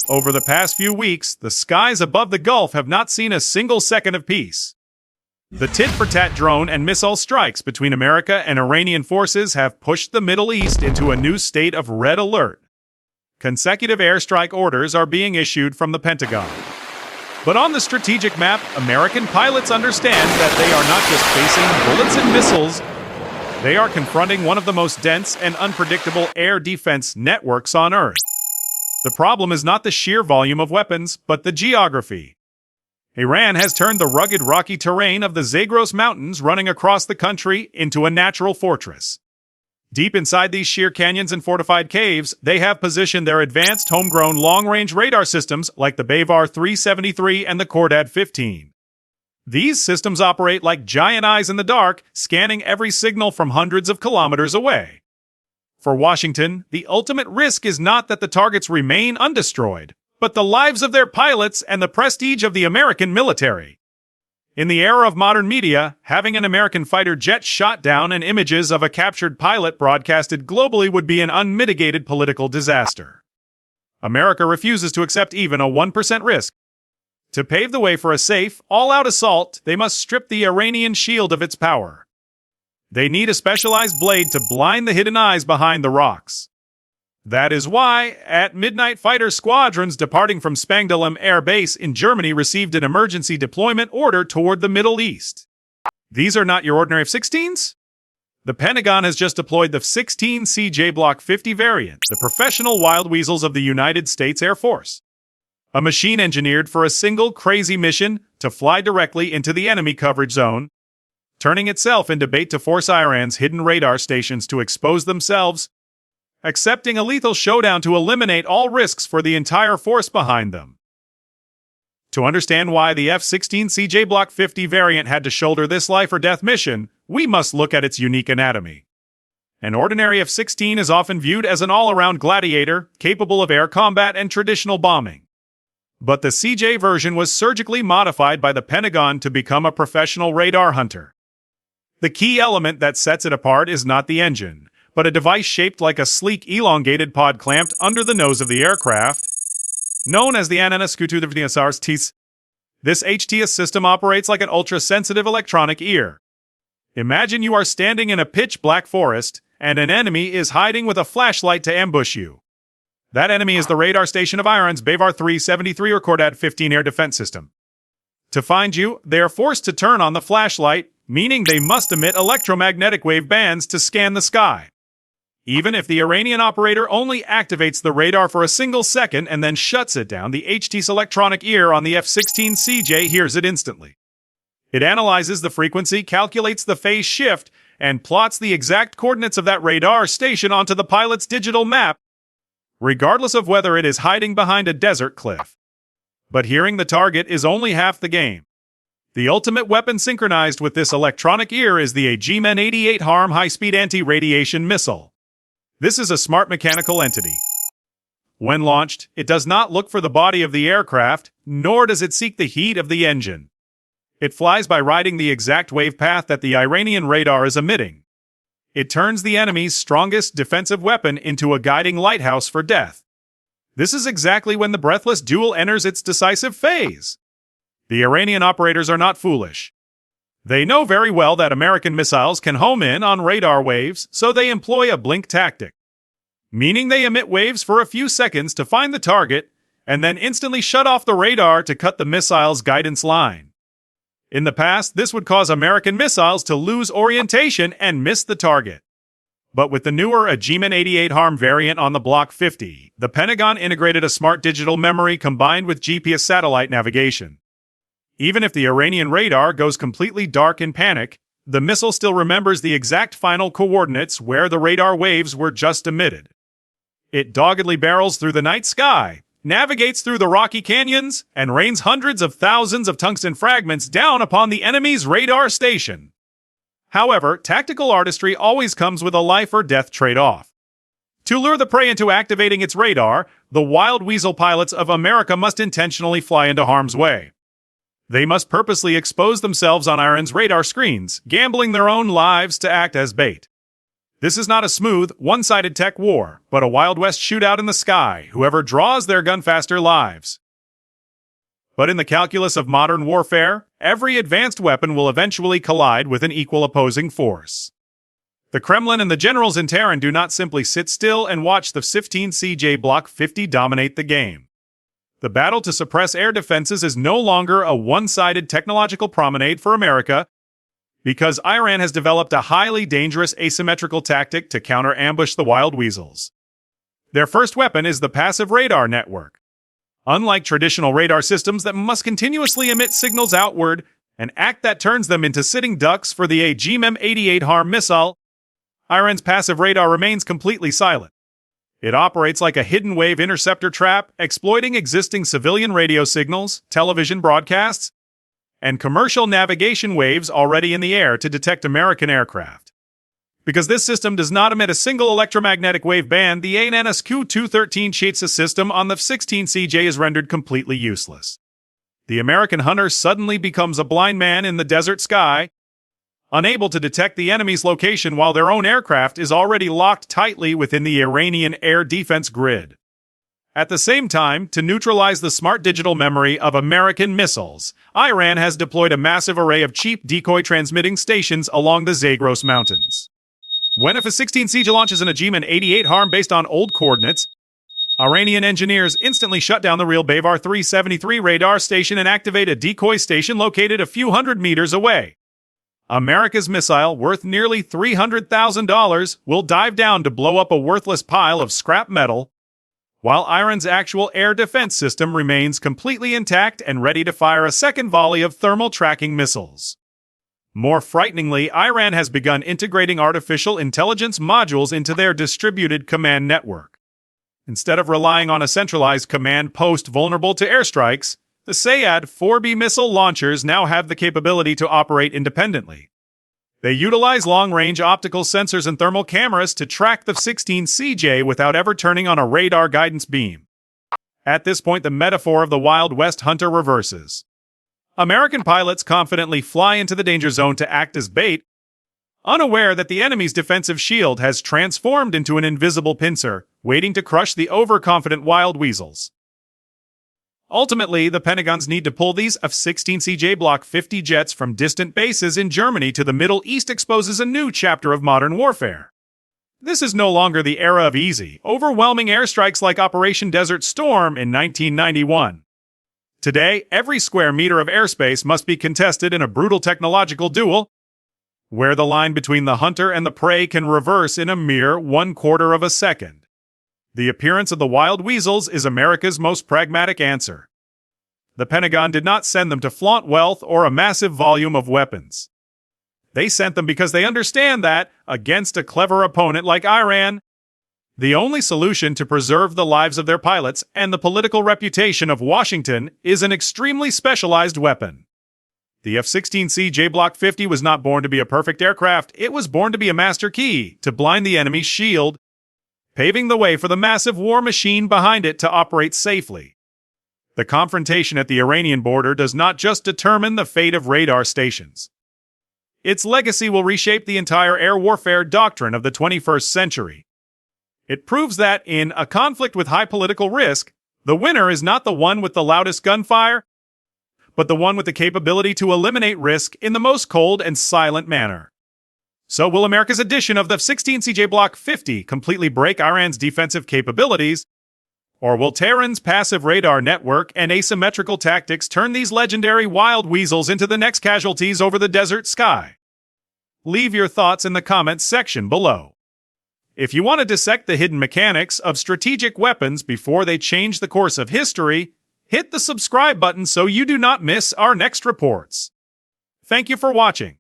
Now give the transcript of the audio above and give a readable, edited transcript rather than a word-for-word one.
Over the past few weeks, the skies above the Gulf have not seen a single second of peace. The tit-for-tat drone and missile strikes between America and Iranian forces have pushed the Middle East into a new state of red alert. Consecutive airstrike orders are being issued from the Pentagon. But on the strategic map, American pilots understand that they are not just facing bullets and missiles, they are confronting one of the most dense and unpredictable air defense networks on Earth. The problem is not the sheer volume of weapons, but the geography. Iran has turned the rugged, rocky terrain of the Zagros Mountains running across the country into a natural fortress. Deep inside these sheer canyons and fortified caves, they have positioned their advanced homegrown long-range radar systems like the Bavar-373 and the Khordad-15. These systems operate like giant eyes in the dark, scanning every signal from hundreds of kilometers away. For Washington, the ultimate risk is not that the targets remain undestroyed, but the lives of their pilots and the prestige of the American military. In the era of modern media, having an American fighter jet shot down and images of a captured pilot broadcasted globally would be an unmitigated political disaster. America refuses to accept even a 1% risk. To pave the way for a safe, all-out assault, they must strip the Iranian shield of its power. They need a specialized blade to blind the hidden eyes behind the rocks. That is why, at midnight, fighter squadrons departing from Spangdahlem Air Base in Germany received an emergency deployment order toward the Middle East. These are not your ordinary F-16s. The Pentagon has just deployed the F-16CJ Block 50 variant, the professional wild weasels of the United States Air Force. A machine engineered for a single crazy mission to fly directly into the enemy coverage zone, turning itself into bait to force Iran's hidden radar stations to expose themselves, accepting a lethal showdown to eliminate all risks for the entire force behind them. To understand why the F-16CJ Block 50 variant had to shoulder this life-or-death mission, we must look at its unique anatomy. An ordinary F-16 is often viewed as an all-around gladiator, capable of air combat and traditional bombing. But the CJ version was surgically modified by the Pentagon to become a professional radar hunter. The key element that sets it apart is not the engine, but a device shaped like a sleek, elongated pod clamped under the nose of the aircraft, known as the HTS. This HTS system operates like an ultra-sensitive electronic ear. Imagine you are standing in a pitch-black forest, and an enemy is hiding with a flashlight to ambush you. That enemy is the radar station of Iran's Bavar-373 or Khordad-15 air defense system. To find you, they are forced to turn on the flashlight, meaning they must emit electromagnetic wave bands to scan the sky. Even if the Iranian operator only activates the radar for a single second and then shuts it down, the HT's electronic ear on the F-16CJ hears it instantly. It analyzes the frequency, calculates the phase shift, and plots the exact coordinates of that radar station onto the pilot's digital map, regardless of whether it is hiding behind a desert cliff. But hearing the target is only half the game. The ultimate weapon synchronized with this electronic ear is the Agmen-88 HARM high-speed anti-radiation missile. This is a smart mechanical entity. When launched, it does not look for the body of the aircraft, nor does it seek the heat of the engine. It flies by riding the exact wave path that the Iranian radar is emitting. It turns the enemy's strongest defensive weapon into a guiding lighthouse for death. This is exactly when the breathless duel enters its decisive phase. The Iranian operators are not foolish. They know very well that American missiles can home in on radar waves, so they employ a blink tactic, meaning they emit waves for a few seconds to find the target and then instantly shut off the radar to cut the missile's guidance line. In the past, this would cause American missiles to lose orientation and miss the target. But with the newer Agmen-88 HARM variant on the Block 50, the Pentagon integrated a smart digital memory combined with GPS satellite navigation. Even if the Iranian radar goes completely dark in panic, the missile still remembers the exact final coordinates where the radar waves were just emitted. It doggedly barrels through the night sky, navigates through the rocky canyons, and rains hundreds of thousands of tungsten fragments down upon the enemy's radar station. However, tactical artistry always comes with a life-or-death trade-off. To lure the prey into activating its radar, the wild weasel pilots of America must intentionally fly into harm's way. They must purposely expose themselves on Iran's radar screens, gambling their own lives to act as bait. This is not a smooth, one-sided tech war, but a Wild West shootout in the sky, whoever draws their gun faster lives. But in the calculus of modern warfare, every advanced weapon will eventually collide with an equal opposing force. The Kremlin and the generals in Tehran do not simply sit still and watch the F-16CJ Block 50 dominate the game. The battle to suppress air defenses is no longer a one-sided technological promenade for America, because Iran has developed a highly dangerous asymmetrical tactic to counter-ambush the wild weasels. Their first weapon is the passive radar network. Unlike traditional radar systems that must continuously emit signals outward, an act that turns them into sitting ducks for the AGM-88 HARM missile, Iran's passive radar remains completely silent. It operates like a hidden wave interceptor trap, exploiting existing civilian radio signals, television broadcasts, and commercial navigation waves already in the air to detect American aircraft. Because this system does not emit a single electromagnetic wave band, the ANSQ-213 Chitsa system on the F-16CJ is rendered completely useless. The American hunter suddenly becomes a blind man in the desert sky, unable to detect the enemy's location while their own aircraft is already locked tightly within the Iranian air defense grid. At the same time, to neutralize the smart digital memory of American missiles, Iran has deployed a massive array of cheap decoy transmitting stations along the Zagros Mountains. When a F-16CJ launches an AGM-88 HARM based on old coordinates, Iranian engineers instantly shut down the real Bavar-373 radar station and activate a decoy station located a few hundred meters away. America's missile, worth nearly $300,000, will dive down to blow up a worthless pile of scrap metal, while Iran's actual air defense system remains completely intact and ready to fire a second volley of thermal tracking missiles. More frighteningly, Iran has begun integrating artificial intelligence modules into their distributed command network. Instead of relying on a centralized command post vulnerable to airstrikes, the Sayad-4B missile launchers now have the capability to operate independently. They utilize long-range optical sensors and thermal cameras to track the F-16CJ without ever turning on a radar guidance beam. At this point, the metaphor of the Wild West hunter reverses. American pilots confidently fly into the danger zone to act as bait, unaware that the enemy's defensive shield has transformed into an invisible pincer, waiting to crush the overconfident wild weasels. Ultimately, the Pentagon's need to pull these F-16CJ Block 50 jets from distant bases in Germany to the Middle East exposes a new chapter of modern warfare. This is no longer the era of easy, overwhelming airstrikes like Operation Desert Storm in 1991. Today, every square meter of airspace must be contested in a brutal technological duel, where the line between the hunter and the prey can reverse in a mere 1/4 of a second. The appearance of the wild weasels is America's most pragmatic answer. The Pentagon did not send them to flaunt wealth or a massive volume of weapons. They sent them because they understand that, against a clever opponent like Iran, the only solution to preserve the lives of their pilots and the political reputation of Washington is an extremely specialized weapon. The F-16CJ Block 50 was not born to be a perfect aircraft, it was born to be a master key to blind the enemy's shield, paving the way for the massive war machine behind it to operate safely. The confrontation at the Iranian border does not just determine the fate of radar stations. Its legacy will reshape the entire air warfare doctrine of the 21st century. It proves that, in a conflict with high political risk, the winner is not the one with the loudest gunfire, but the one with the capability to eliminate risk in the most cold and silent manner. So will America's addition of the F-16CJ Block 50 completely break Iran's defensive capabilities? Or will Tehran's passive radar network and asymmetrical tactics turn these legendary wild weasels into the next casualties over the desert sky? Leave your thoughts in the comments section below. If you want to dissect the hidden mechanics of strategic weapons before they change the course of history, hit the subscribe button so you do not miss our next reports. Thank you for watching.